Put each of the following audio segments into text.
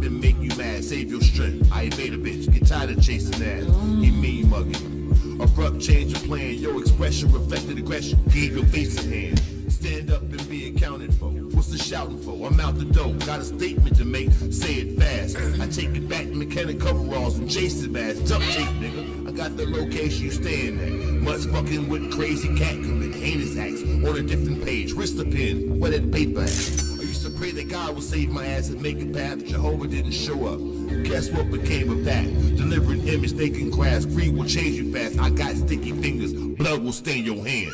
and make you mad. Save your strength. I evade a bitch. Get tired of chasing ass. He mean mugging. Abrupt change of plan. Your expression reflected aggression. Gave your face a hand. Stand up and be accounted for. What's the shouting for? I'm out the door. Got a statement to make. Say it fast. I take it back. Mechanic coveralls and Jason bags. Duct tape, nigga. I got the location you staying at. Much fucking with crazy cat commit heinous acts on a different page. Wrist the pen. Where that paper at? I used to pray that God would save my ass and make a path. Jehovah didn't show up. Guess what became of that? Delivering image, thinking grass. Greed will change you fast. I got sticky fingers. Blood will stain your hands.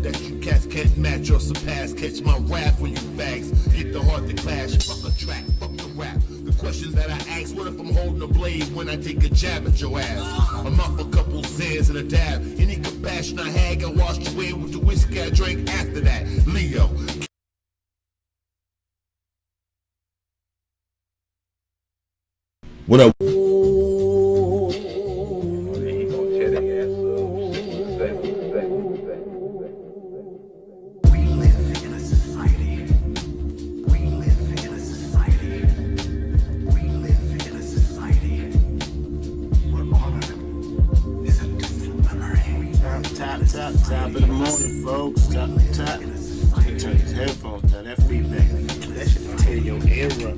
That you cats can't match or surpass. Catch my wrath when you fags get the heart to clash. Fuck a track, fuck the rap. The questions that I ask: what if I'm holding a blade when I take a jab at your ass? I'm off a couple Zans and a dab. Any compassion I had got washed away with the whiskey I drank after that. Leo. When I Top of the morning, folks. Top. Turn these headphones down. That feedback. That shit tear your ear up.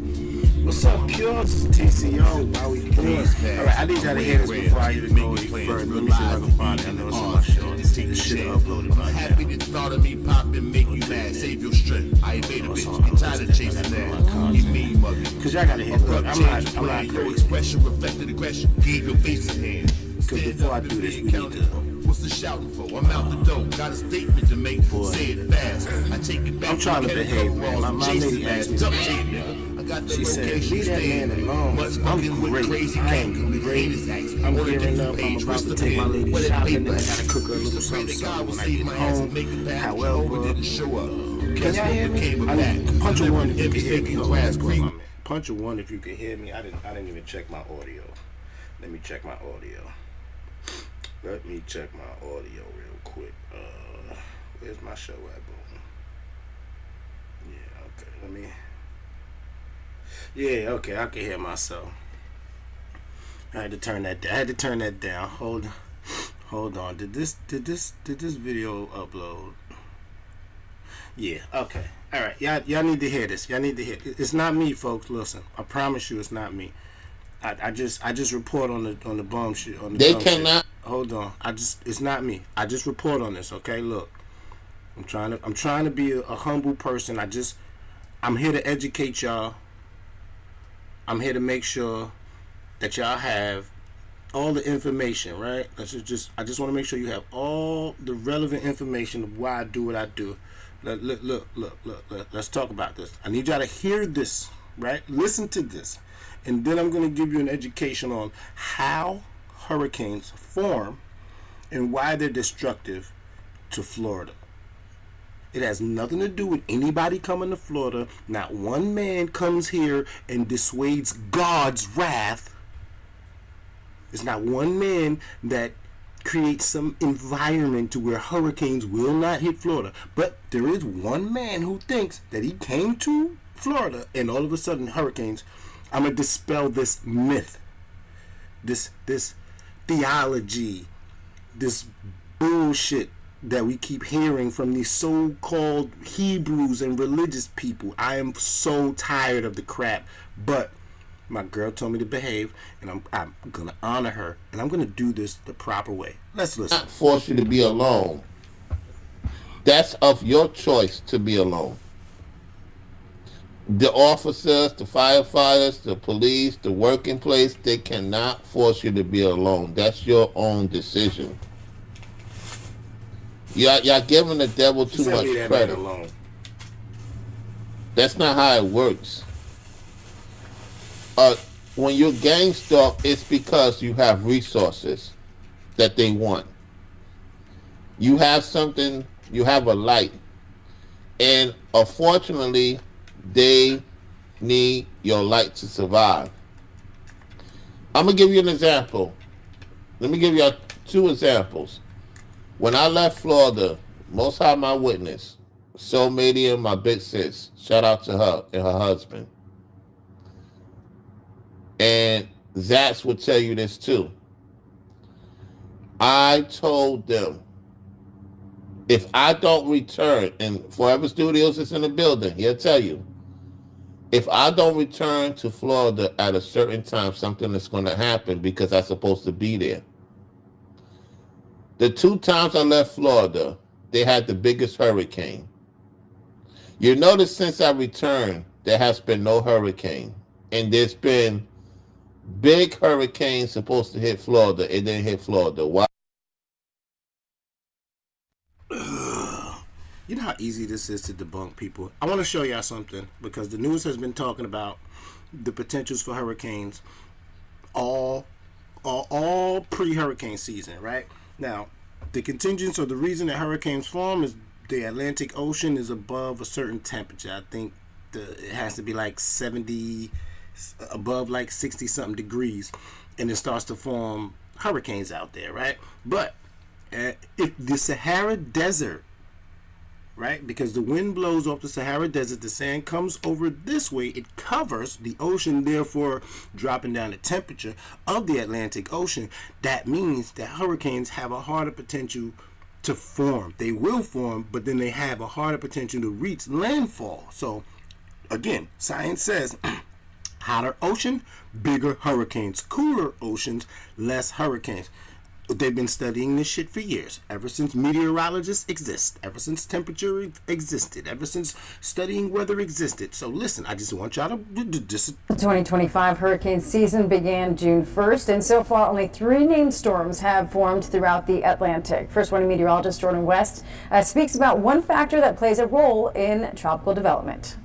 What's up, Pure? This is TCO. Why we please? Alright, I need y'all to hear this before I even go any further. Let me see if I can find it. I know it's on my show. Just take the shit uploaded by that. Happy to thought of me pop and make you mad. Save your strength. I evade a bitch. Get tired of chasing that. You mean mugging. Cause y'all gotta hear it. I'm not your expression reflected aggression. Gave your face a hand. Cause before I do this, we need to. What's the shouting for? I'm out the door. Got a statement to make. Say it fast. I take it back. I'm trying to behave, man. My lady asked me. She said, leave that man alone. I'm great. I am great. I'm gearing up. I'm about to take my lady shopping. And I gotta cook her a little something when I get home. However, can y'all hear me? Punch a one if you can hear me. Punch a one if you can hear me. I didn't even check my audio. Let me check my audio. Let me check my audio real quick. Where's my show at, boom? Yeah, okay. Let me. Yeah, okay. I can hear myself. I had to turn that down. Hold on. Did this video upload? Yeah. Okay. All right. Y'all need to hear this. It's not me, folks. Listen. I promise you, it's not me. I just report on the bum shit. They cannot. Shit. Hold on. It's not me. I just report on this. Okay, look. I'm trying to be a humble person. I'm here to educate y'all. I'm here to make sure that y'all have all the information, right? I just want to make sure you have all the relevant information of why I do what I do. Look. Let's talk about this. I need y'all to hear this, right? Listen to this. And then I'm going to give you an education on how hurricanes form and why they're destructive to Florida. It has nothing to do with anybody coming to Florida. Not one man comes here and dissuades God's wrath. There's not one man that creates some environment to where hurricanes will not hit Florida. But there is one man who thinks that he came to Florida and all of a sudden hurricanes. I'm going to dispel this myth, this theology, this bullshit that we keep hearing from these so-called Hebrews and religious people. I am so tired of the crap, but my girl told me to behave, and I'm going to honor her, and I'm going to do this the proper way. Let's listen. Not force you to be alone. That's of your choice to be alone. The officers, the firefighters, the police, the working place, they cannot force you to be alone. That's your own decision. Y'all giving the devil too much credit. That's not how it works. When you're gang stalked, it's because you have resources that they want. You have something, you have a light. And unfortunately, they need your light to survive. I'm going to give you an example. Let me give you two examples. When I left Florida, Most High my witness, Soul Medium, my big sis, shout out to her and her husband. And Zats will tell you this too. I told them, if I don't return, and Forever Studios is in the building, he'll tell you, if I don't return to Florida at a certain time, something is going to happen because I'm supposed to be there. The 2 times I left Florida, they had the biggest hurricane. You notice since I returned, there has been no hurricane. And there's been big hurricanes supposed to hit Florida. It didn't hit Florida. Why? You know how easy this is to debunk people? I want to show y'all something because the news has been talking about the potentials for hurricanes all pre-hurricane season, right? Now, the contingents or the reason that hurricanes form is the Atlantic Ocean is above a certain temperature. I think it has to be like 70, above like 60 something degrees, and it starts to form hurricanes out there, right? But if the Sahara Desert, right, because the wind blows off the Sahara Desert, the sand comes over this way, it covers the ocean, therefore dropping down the temperature of the Atlantic Ocean. That means that hurricanes have a harder potential to form. They will form, but then they have a harder potential to reach landfall. So again, science says hotter ocean, bigger hurricanes. Cooler oceans, less hurricanes. They've been studying this shit for years, ever since meteorologists exist, ever since temperature existed, ever since studying weather existed. So listen, I just want y'all to just... The 2025 hurricane season began June 1st, and so far only 3 named storms have formed throughout the Atlantic. First Warning meteorologist Jordan West speaks about one factor that plays a role in tropical development.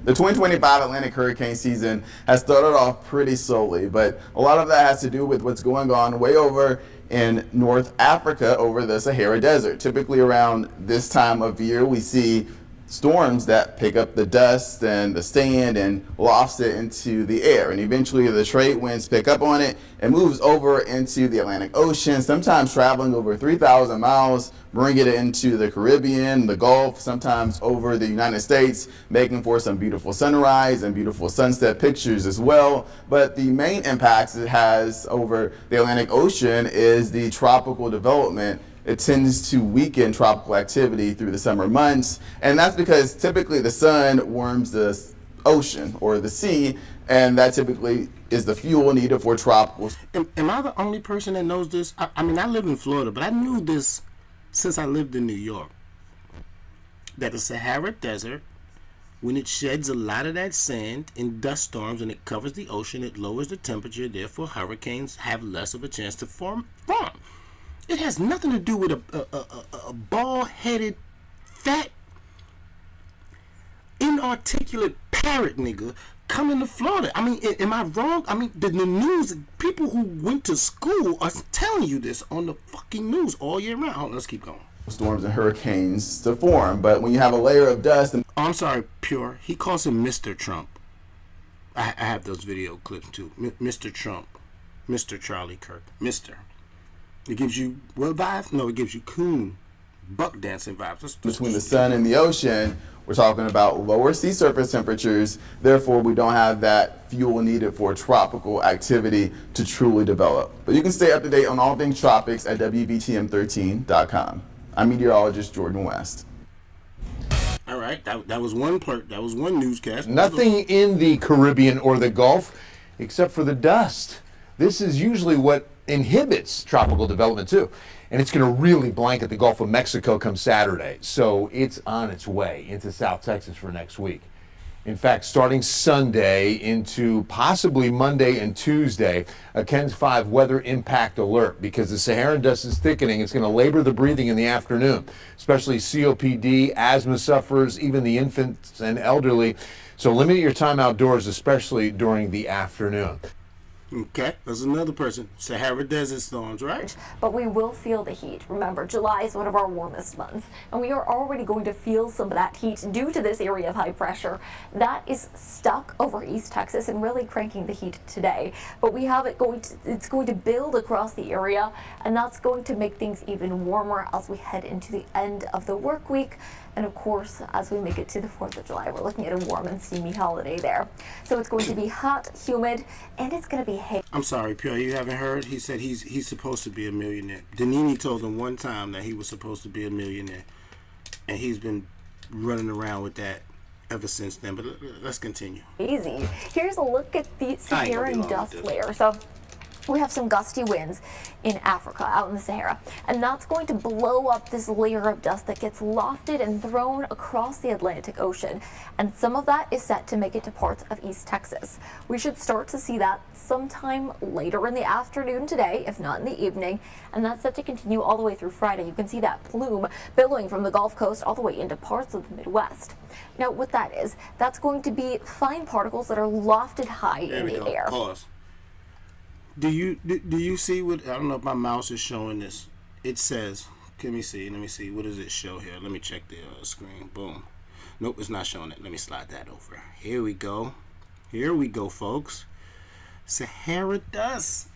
The 2025 Atlantic hurricane season has started off pretty slowly, but a lot of that has to do with what's going on way over in North Africa over the Sahara Desert. Typically around this time of year, we see storms that pick up the dust and the sand and lofts it into the air. And eventually the trade winds pick up on it and moves over into the Atlantic Ocean, sometimes traveling over 3,000 miles, bringing it into the Caribbean, the Gulf, sometimes over the United States, making for some beautiful sunrise and beautiful sunset pictures as well. But the main impacts it has over the Atlantic Ocean is the tropical development. It tends to weaken tropical activity through the summer months, and that's because typically the sun warms the ocean or the sea, and that typically is the fuel needed for tropicals. Am I the only person that knows this? I mean, I live in Florida, but I knew this since I lived in New York, that the Sahara Desert, when it sheds a lot of that sand in dust storms and it covers the ocean, it lowers the temperature, therefore hurricanes have less of a chance to form. It has nothing to do with a bald-headed, fat, inarticulate parrot nigga coming to Florida. I mean, am I wrong? I mean, the news, people who went to school are telling you this on the fucking news all year round. Hold on, let's keep going. Storms and hurricanes to form, but when you have a layer of dust and... Oh, I'm sorry, Pure. He calls him Mr. Trump. I have those video clips too. Mr. Trump. Mr. Charlie Kirk. Mr. It gives you what vibes? No, it gives you coon, buck dancing vibes. Between the sun and the ocean, we're talking about lower sea surface temperatures. Therefore, we don't have that fuel needed for tropical activity to truly develop. But you can stay up to date on all things tropics at WBTM13.com. I'm meteorologist Jordan West. All right, that was one part. That was one newscast. Nothing in the Caribbean or the Gulf except for the dust. This is usually what inhibits tropical development too. And it's going to really blanket the Gulf of Mexico come Saturday. So it's on its way into South Texas for next week. In fact, starting Sunday into possibly Monday and Tuesday, a KENS 5 weather impact alert, because the Saharan dust is thickening. It's going to labor the breathing in the afternoon, especially COPD, asthma sufferers, even the infants and elderly. So limit your time outdoors, especially during the afternoon. Okay, there's another person. Sahara Desert storms, right? But we will feel the heat. Remember, July is one of our warmest months, and we are already going to feel some of that heat due to this area of high pressure that is stuck over East Texas and really cranking the heat today. But we have it's going to build across the area, and that's going to make things even warmer as we head into the end of the work week. And of course, as we make it to the 4th of July, we're looking at a warm and steamy holiday there. So it's going to be hot, humid, and it's going to be hazy. I'm sorry, Pierre, you haven't heard? He said he's supposed to be a millionaire. Danini told him one time that he was supposed to be a millionaire. And he's been running around with that ever since then. But let's continue. Easy. Here's a look at the Saharan dust layer. So we have some gusty winds in Africa, out in the Sahara, and that's going to blow up this layer of dust that gets lofted and thrown across the Atlantic Ocean, and some of that is set to make it to parts of East Texas. We should start to see that sometime later in the afternoon today, if not in the evening, and that's set to continue all the way through Friday. You can see that plume billowing from the Gulf Coast all the way into parts of the Midwest. Now, what that is, that's going to be fine particles that are lofted high in the air. Pause. Do you see what? I don't know if my mouse is showing this. It says, let me see. What does it show here? Let me check the screen. Boom. Nope, it's not showing it. Let me slide that over. Here we go, folks. Sahara dust.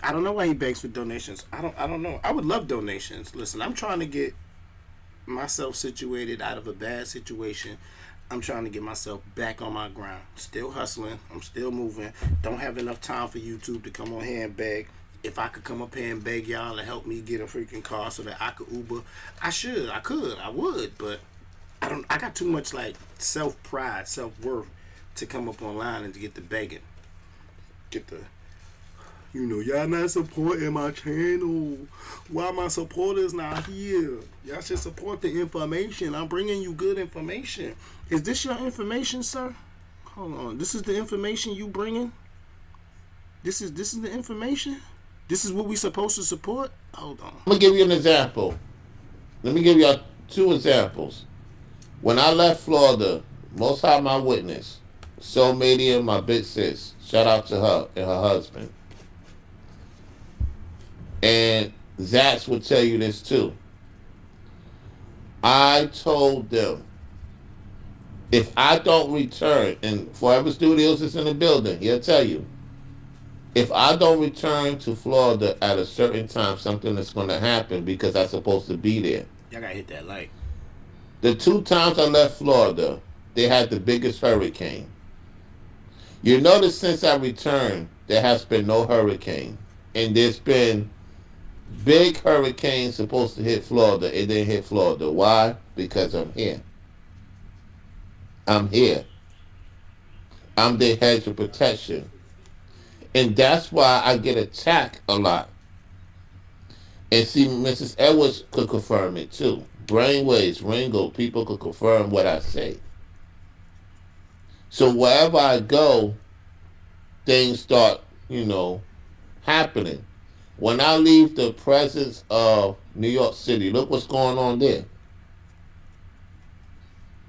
I don't know why he begs for donations. I don't know. I would love donations. Listen, I'm trying to get myself situated out of a bad situation. I'm trying to get myself back on my ground. Still hustling. I'm still moving. Don't have enough time for YouTube to come on here and beg. If I could come up here and beg y'all to help me get a freaking car so that I could Uber, I would, but I got too much like self-pride, self-worth to come up online and to get the begging. Y'all not supporting my channel. Why my supporters not here? Y'all should support the information. I'm bringing you good information. Is this your information, sir? Hold on. This is the information you bringing? This is the information? This is what we supposed to support? Hold on. I'm going to give you an example. Let me give you 2 examples. When I left Florida, Most High my witness, Soul Media, my big sis, shout out to her and her husband. And Zach will tell you this too. I told them, if I don't return, and Forever Studios is in the building, he'll tell you, if I don't return to Florida at a certain time, something is going to happen because I'm supposed to be there. Y'all gotta hit that like. The 2 times I left Florida, they had the biggest hurricane. You notice since I returned, there has been no hurricane. And there's been big hurricanes supposed to hit Florida. It didn't hit Florida. Why? Because I'm here. I'm here. I'm the hedge of protection. And that's why I get attacked a lot. And see, Mrs. Edwards could confirm it too. Brainwaves, Ringo, people could confirm what I say. So wherever I go, things start, happening. When I leave the presence of New York City, look what's going on there.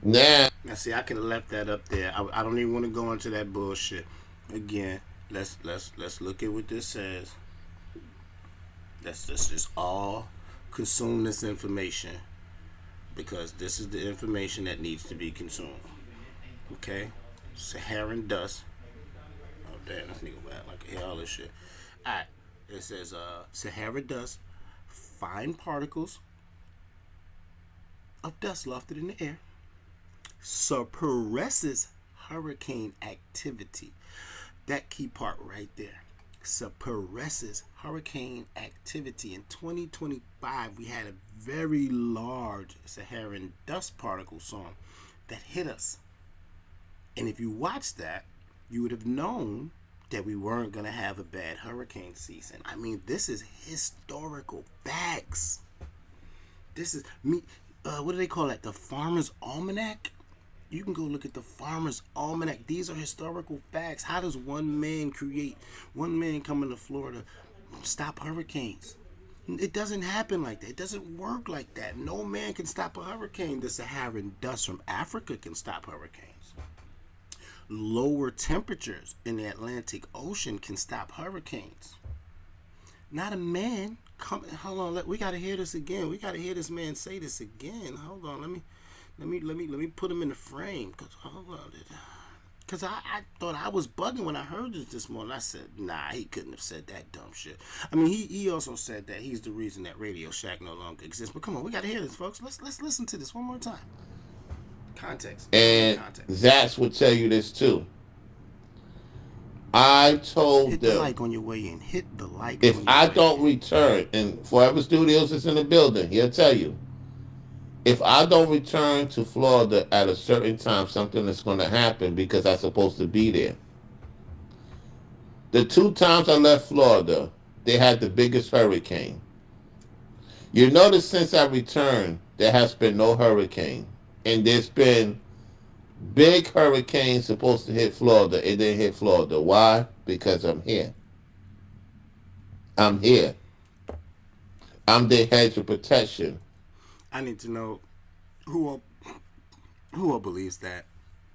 Now see, I could have left that up there. I don't even want to go into that bullshit. Again, let's look at what this says. Let's just all consume this information, because this is the information that needs to be consumed. Okay? Saharan dust. Oh damn, this nigga bad. Like I hear all this shit. Alright. It says Sahara dust, fine particles of dust lofted in the air, suppresses hurricane activity. That key part right there. Suppresses hurricane activity. In 2025, we had a very large Saharan dust particle storm that hit us. And if you watched that, you would have known that we weren't going to have a bad hurricane season. I mean, this is historical facts. This is me. What do they call that? The Farmer's Almanac? You can go look at the Farmer's Almanac. These are historical facts. How does one man coming to Florida stop hurricanes? It doesn't happen like that. It doesn't work like that. No man can stop a hurricane. The Saharan dust from Africa can stop hurricanes. lower temperatures in the Atlantic Ocean can stop hurricanes. Not a man come. Hold on, we gotta hear this again. We gotta hear this man say this again. Hold on, let me put him in the frame. Cause I thought I was bugging when I heard this morning. I said, nah, he couldn't have said that dumb shit. I mean, he also said that he's the reason that Radio Shack no longer exists. But come on, we gotta hear this, folks. Let's listen to this one more time. Context. And Context. Zach would tell you this too. I told Hit them, the like on your way in. Hit the like. if I don't return, and Forever Studios is in the building, he'll tell you. If I don't return to Florida at a certain time, something is going to happen because I'm supposed to be there. The 2 times I left Florida, they had the biggest hurricane. You notice since I returned, there has been no hurricane. And there's been big hurricanes supposed to hit Florida. It didn't hit Florida. Why? Because I'm here. I'm here. I'm the hedge of protection. I need to know who all believes that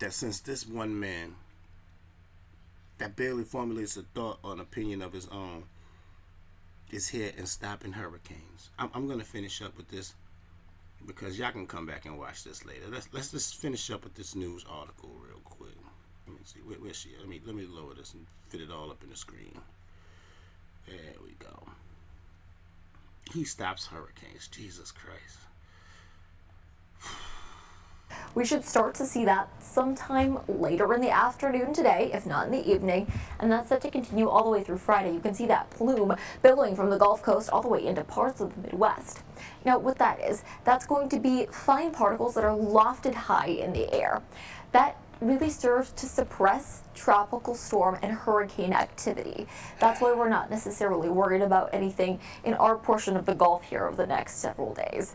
since this one man that barely formulates a thought or an opinion of his own is here and stopping hurricanes. I'm gonna finish up with this because y'all can come back and watch this later. Let's just finish up with this news article real quick. Let me see where's she at? Let me lower this and fit it all up in the screen. There we go. He stops hurricanes. Jesus Christ. We should start to see that sometime later in the afternoon today, if not in the evening, and that's set to continue all the way through Friday. You can see that plume billowing from the Gulf Coast all the way into parts of the Midwest. Now, what that is, that's going to be fine particles that are lofted high in the air. That really serves to suppress tropical storm and hurricane activity. That's why we're not necessarily worried about anything in our portion of the Gulf here over the next several days.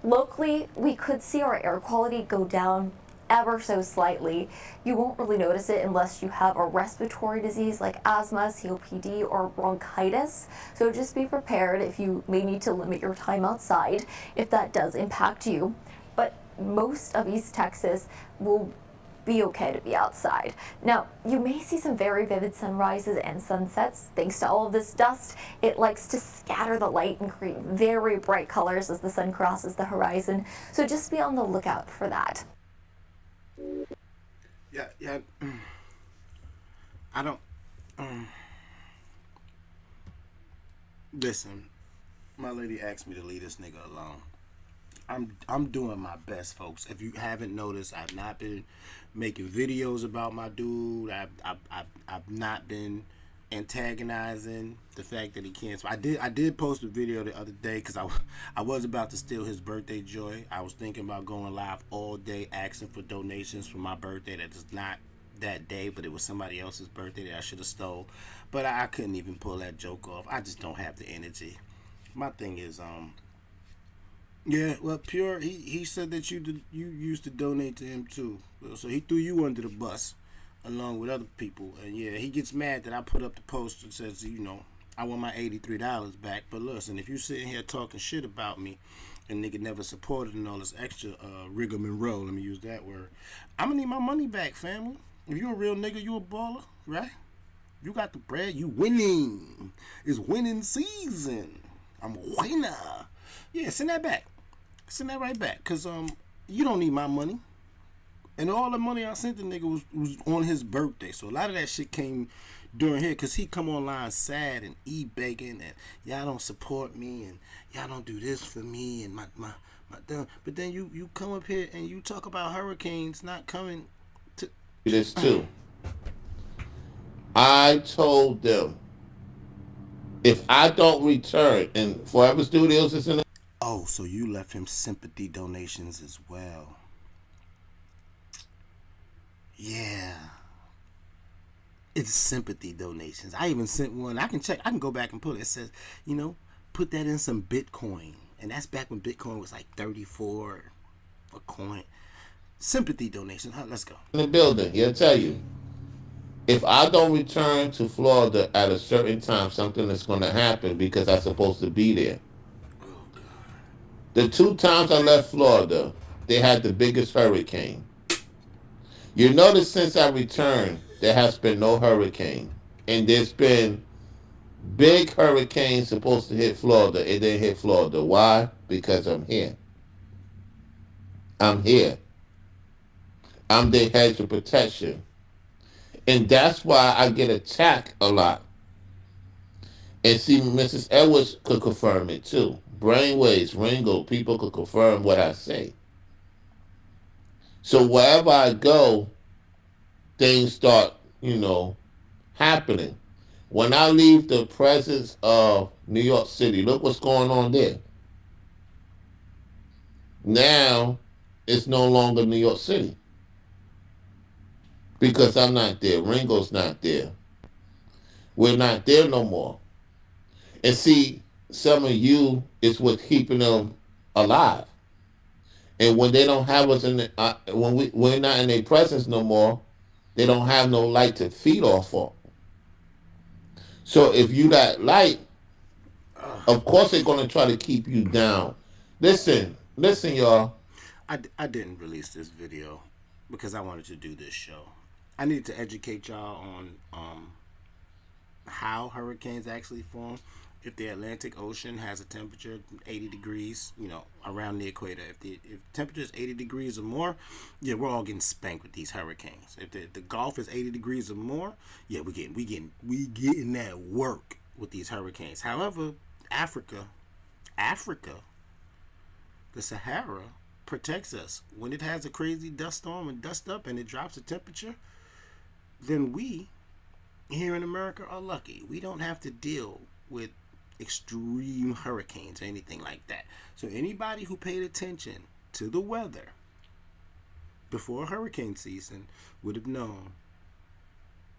Locally, we could see our air quality go down ever so slightly. You won't really notice it unless you have a respiratory disease like asthma, COPD, or bronchitis. So just be prepared if you may need to limit your time outside if that does impact you. But most of East Texas will be okay to be outside. Now, you may see some very vivid sunrises and sunsets. Thanks to all of this dust, it likes to scatter the light and create very bright colors as the sun crosses the horizon. So just be on the lookout for that. Yeah. I don't. Listen, my lady asked me to leave this nigga alone. I'm doing my best, folks. If you haven't noticed, I've not been making videos about my dude. I've not been antagonizing the fact that he can't. So I did post a video the other day because I was about to steal his birthday joy. I was thinking about going live all day asking for donations for my birthday. That is not that day, but it was somebody else's birthday that I should have stole. But I couldn't even pull that joke off. I just don't have the energy. My thing is yeah, well, Pure, he said that you used to donate to him too. So he threw you under the bus along with other people. And yeah, he gets mad that I put up the post that says, you know, I want my $83 back. But listen, if you sitting here talking shit about me and nigga never supported and all this extra rigmarole, let me use that word, I'm gonna need my money back, family. If you a real nigga, you a baller, right? You got the bread, you winning. It's winning season. I'm a winner. Yeah, send that back. Send that right back, cause you don't need my money, and all the money I sent the nigga was on his birthday. So a lot of that shit came during here, cause he come online sad and eat bacon and y'all don't support me and y'all don't do this for me and my but then you come up here and you talk about hurricanes not coming to this too. I told them if I don't return, and Forever Studios is in. Oh, so you left him sympathy donations as well. Yeah. It's sympathy donations. I even sent one. I can check. I can go back and pull it. It says, you know, put that in some Bitcoin. And that's back when Bitcoin was like 34 a coin. Sympathy donations. Let's go. In the building, he'll tell you. If I don't return to Florida at a certain time, something is going to happen because I'm supposed to be there. The 2 times I left Florida, they had the biggest hurricane. You notice since I returned, there has been no hurricane. And there's been big hurricanes supposed to hit Florida. It didn't hit Florida. Why? Because I'm here. I'm here. I'm the hedge of protection. And that's why I get attacked a lot. And see, Mrs. Edwards could confirm it too. Brainwaves, Ringo, people could confirm what I say. So wherever I go, things start, happening. When I leave the presence of New York City, look what's going on there. Now, it's no longer New York City because I'm not there. Ringo's not there. We're not there no more. And see, some of you is what's keeping them alive. And when they don't have us when we're not in their presence no more, they don't have no light to feed off of. So if you that light, of course they're gonna try to keep you down. Listen, y'all. I didn't release this video because I wanted to do this show. I needed to educate y'all on how hurricanes actually form. If the Atlantic Ocean has a temperature 80 degrees, around the equator, if temperature is 80 degrees or more, yeah, we're all getting spanked with these hurricanes. If the Gulf is 80 degrees or more, yeah, we getting that work with these hurricanes. However, Africa, the Sahara protects us. When it has a crazy dust storm and dust up and it drops the temperature, then we here in America are lucky. We don't have to deal with extreme hurricanes or anything like that. So anybody who paid attention to the weather before hurricane season would have known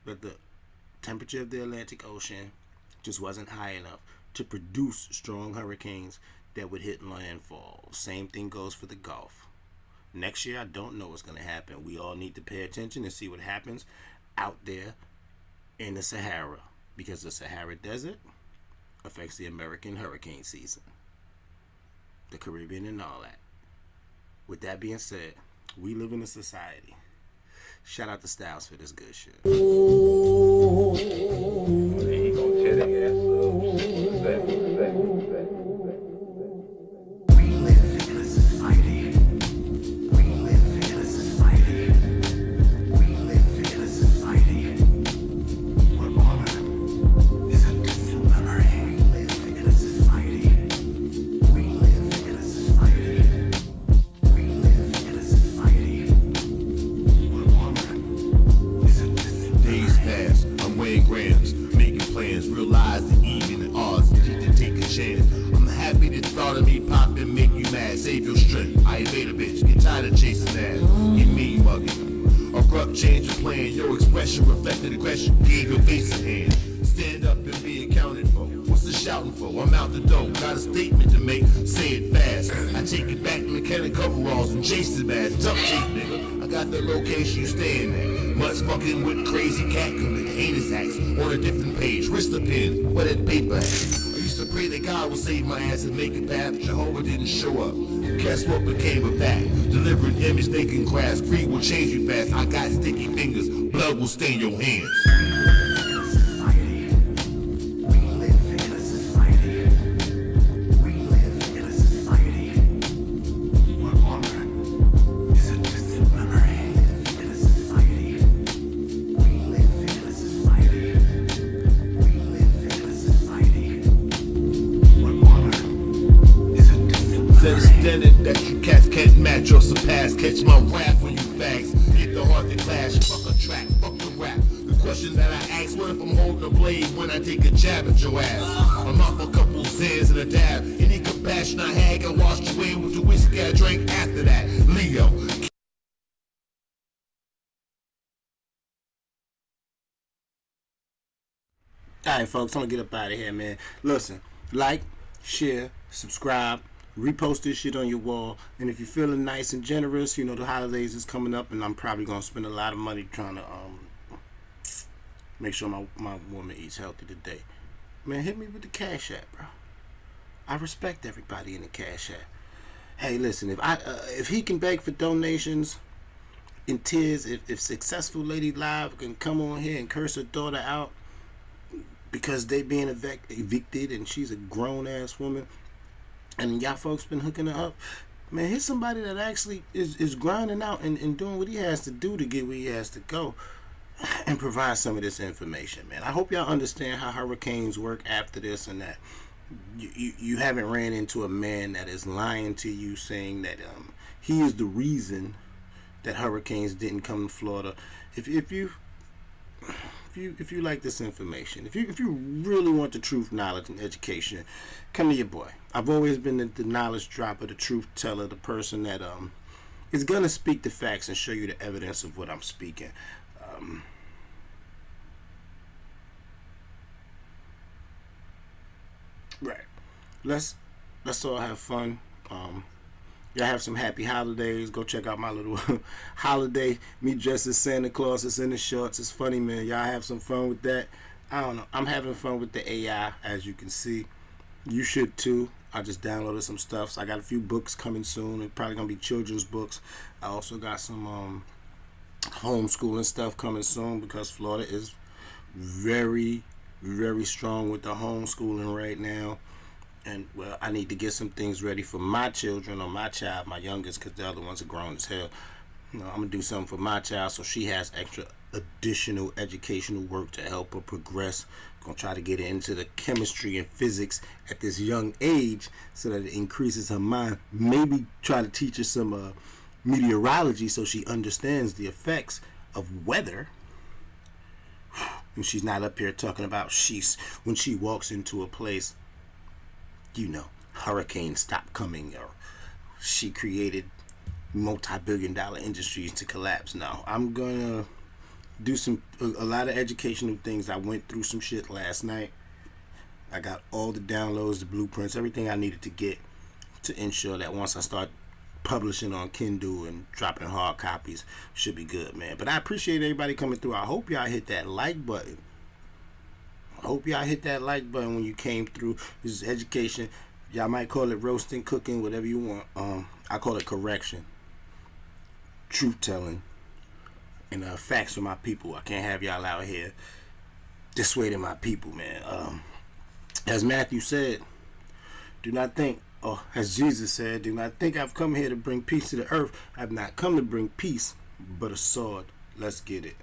that the temperature of the Atlantic Ocean just wasn't high enough to produce strong hurricanes that would hit landfall. Same thing goes for the Gulf. Next year, I don't know what's going to happen. We all need to pay attention and see what happens out there in the Sahara, because the Sahara Desert affects the American hurricane season, the Caribbean and all that. With that being said, we live in a society. Shout out to Styles for this good shit. Change your plan, your expression reflected aggression. Gave your face a hand. Stand up and be accounted for. What's the shouting for? I'm out the door, got a statement to make. Say it fast. I take it back to mechanic coveralls and Jason bags. Duct tape, nigga. I got the location you staying at. Much fucking with crazy cat commit anus acts on a different page. Wrist the pen, where that paper at? I used to pray that God would save my ass and make it path. Jehovah didn't show up. Guess what became of that? Delivering image they can grasp. Greed will change you fast. I got sticky fingers. Blood will stain your hands. That you cats can't match or surpass. Catch my wrath when you fags. Get the heart to clash. Fuck a track, fuck the rap. The question that I ask, what if I'm holding a blade when I take a jab at your ass? I'm off a couple Zans and a dab. Any compassion I had got washed away with the whiskey I drank after that. Leo. Alright folks, I'm gonna get up out of here, man. Listen, like, share, subscribe, repost this shit on your wall, and if you're feeling nice and generous, the holidays is coming up, and I'm probably gonna spend a lot of money trying to make sure my woman eats healthy today. Man, hit me with the Cashapp, bro. I respect everybody in the Cashapp. Hey, listen, if he can beg for donations in tears if successful lady live can come on here and curse her daughter out because they being evicted and she's a grown ass woman, and y'all folks been hooking her up. Man, here's somebody that actually is grinding out and doing what he has to do to get where he has to go and provide some of this information, man. I hope y'all understand how hurricanes work after this, and that you haven't ran into a man that is lying to you saying that he is the reason that hurricanes didn't come to Florida. If you like this information, if you really want the truth, knowledge, and education, come to your boy. I've always been the knowledge dropper, the truth teller, the person that is gonna speak the facts and show you the evidence of what I'm speaking. Right. Let's all have fun. Y'all have some happy holidays. Go check out my little holiday. Me dressed as Santa Claus. It's in the shorts. It's funny, man. Y'all have some fun with that. I don't know. I'm having fun with the AI, as you can see. You should too. I just downloaded some stuff. So I got a few books coming soon. It's probably gonna be children's books. I also got some homeschooling stuff coming soon because Florida is very, very strong with the homeschooling right now. And, well, I need to get some things ready for my children, or my child, my youngest, because the other ones are grown as hell. You know, I'm going to do something for my child so she has extra additional educational work to help her progress. I'm going to try to get her into the chemistry and physics at this young age so that it increases her mind. Maybe try to teach her some meteorology so she understands the effects of weather. And she's not up here talking about when she walks into a place, you know, hurricanes stop coming, or she created multi-billion-dollar industries to collapse. No, I'm gonna do a lot of educational things. I went through some shit last night. I got all the downloads, the blueprints, everything I needed to get to ensure that once I start publishing on Kindle and dropping hard copies, should be good, man. But I appreciate everybody coming through. I hope y'all hit that like button. I hope y'all hit that like button when you came through. This is education. Y'all might call it roasting, cooking, whatever you want. I call it correction, truth telling, and facts for my people. I can't have y'all out here dissuading my people, man. As Matthew said, do not think, or as Jesus said, do not think I've come here to bring peace to the earth. I've not come to bring peace, but a sword. Let's get it.